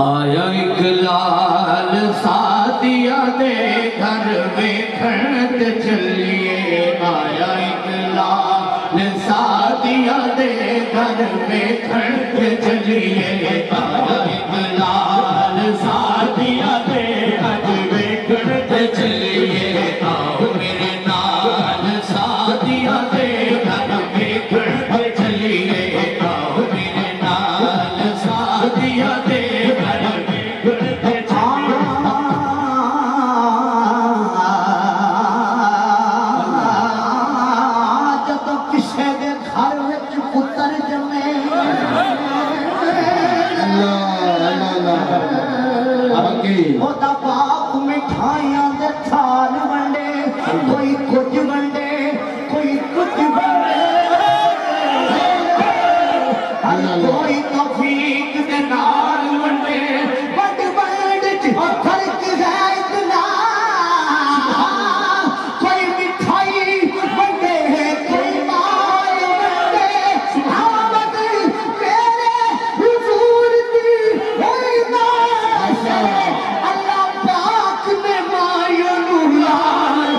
आया एक लाल सादिया दे घर वेखण चलिए, आया एक लाल सादिया दे घर वेखण चलिए, आया एक लाल सादिया दे घर वेखण चलिए, आओ मेरे नाल सादिया दे घर वेखण चलिए, आओ मेरे नाल सादिया दे घर वेखण जब किसे दे घर विच पुत्तर जमे ओदा बाप मिठाइयां दे थाल वंडे, कोई कुछ वंडे कोई कुछ वंडे, कोई तौफीक दे नाल वंडे, वंड वंड च फर्क है इतना, कोई मिठाई वंडे कोई माल वंडे, आमद मेरे हुजूर दी होई ना, अल्लाह पाक ने माया नू लाल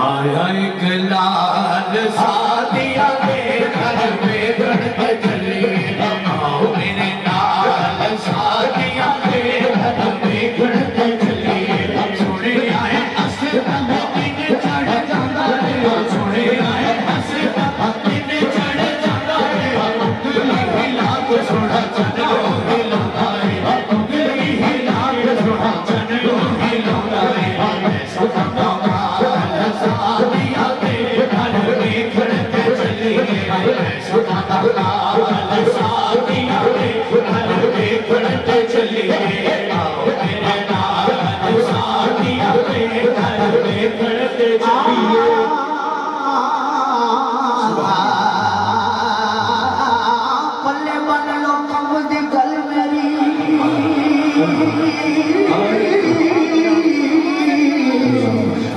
आया एक लाल सादिया दे घर वेखण चलिए, आओ मेरे नाल सादिया दे घर वेखण चलिए, सोने आए असद दिन चढ़ जांदा है, सोने आए असद दिन चढ़ जांदा है, उंगली हिला के सोना चन्नो हिलांदा है, उंगली हिला के सोना चन्नो हिलांदा है, सदा सादिया दे घर वेखण चलिए, सदा सादिया दे घर वेखण चलिए, आओ मेरे नाल सादिया दे घर वेखण चलिए। पल्ले बन लो कम दी गल मेरी,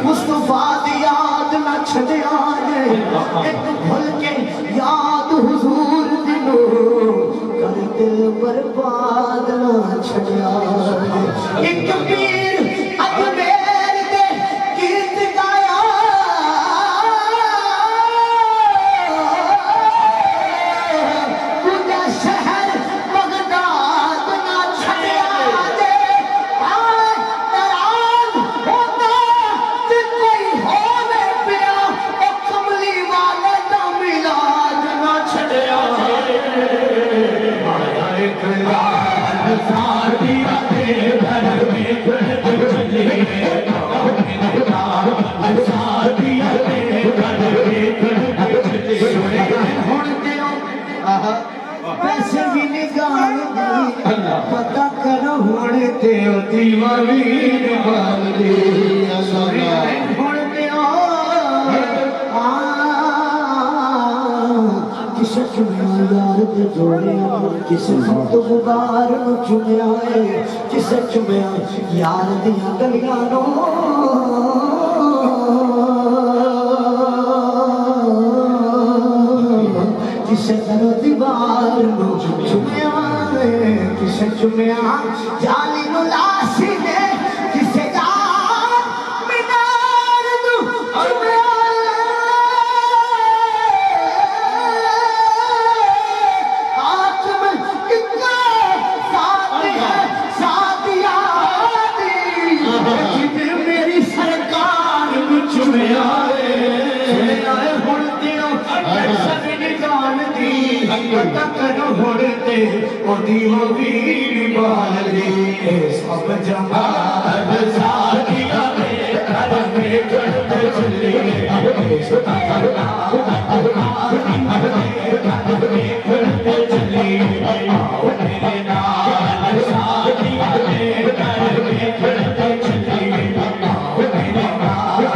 मुस्तफा दी याद ना छड़िया जे, एक भूल के याद हुजूर दी नो, कर दिल बर्बाद ना छड़िया जे, एक पीर अजमेर दे गीत गाया, पूरा शहर बगदाद ना छड़िया जे, आए नाराज होता जे कोई होवे पिया, ओ कमली वाले दा मिलाद ना छड़िया आया एक लाल सादिया दे घर वेखण चलिए, आओ मेरे नाल सादिया दे घर वेखण चलिए। हुण दियो पैसे भी निकाल दी, पता करो हुण दियो दीवानी निकाल दी, हुण दियो किसे चुनिया यार दे जोड़े, किसे संत गुबार नू चुनिया है, किसे चुनिया यार दियां गलियां नू, किसे करो दीवार नू चुमिया, किसे चुमिया जाली नू लाशी दे, किसे जान मीनार नू चुमिया, आत्म इतना साथ है सादिया दी, जिधर मेरी सरकार नू चुमिया हुण दियो पैसा भी निकाल दी, पता करो होड़ते ओदी वीर बाली सब जमात साथिया में घर में चढ़ते चली चढ़ते चली आओ मेरे नाल साथिया में घर में चढ़ते चली आओ मेरे नाल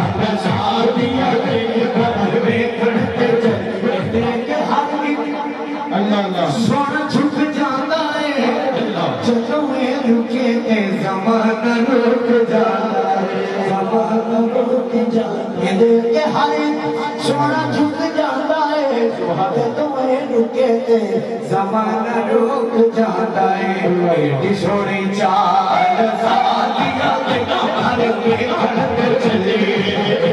साथिया में घर में चढ़ते चली अल्लाह अल्लाह सोना झुक जाता है चलो ये रुके ते ज़माना रुक जाता है ज़माना रुक जाता है दिल के हारे सोना झुक जाता है चलो ये रुके ते ज़माना रुक जाता है एडी सोनी चाल साथिया में घर में चढ़ते चली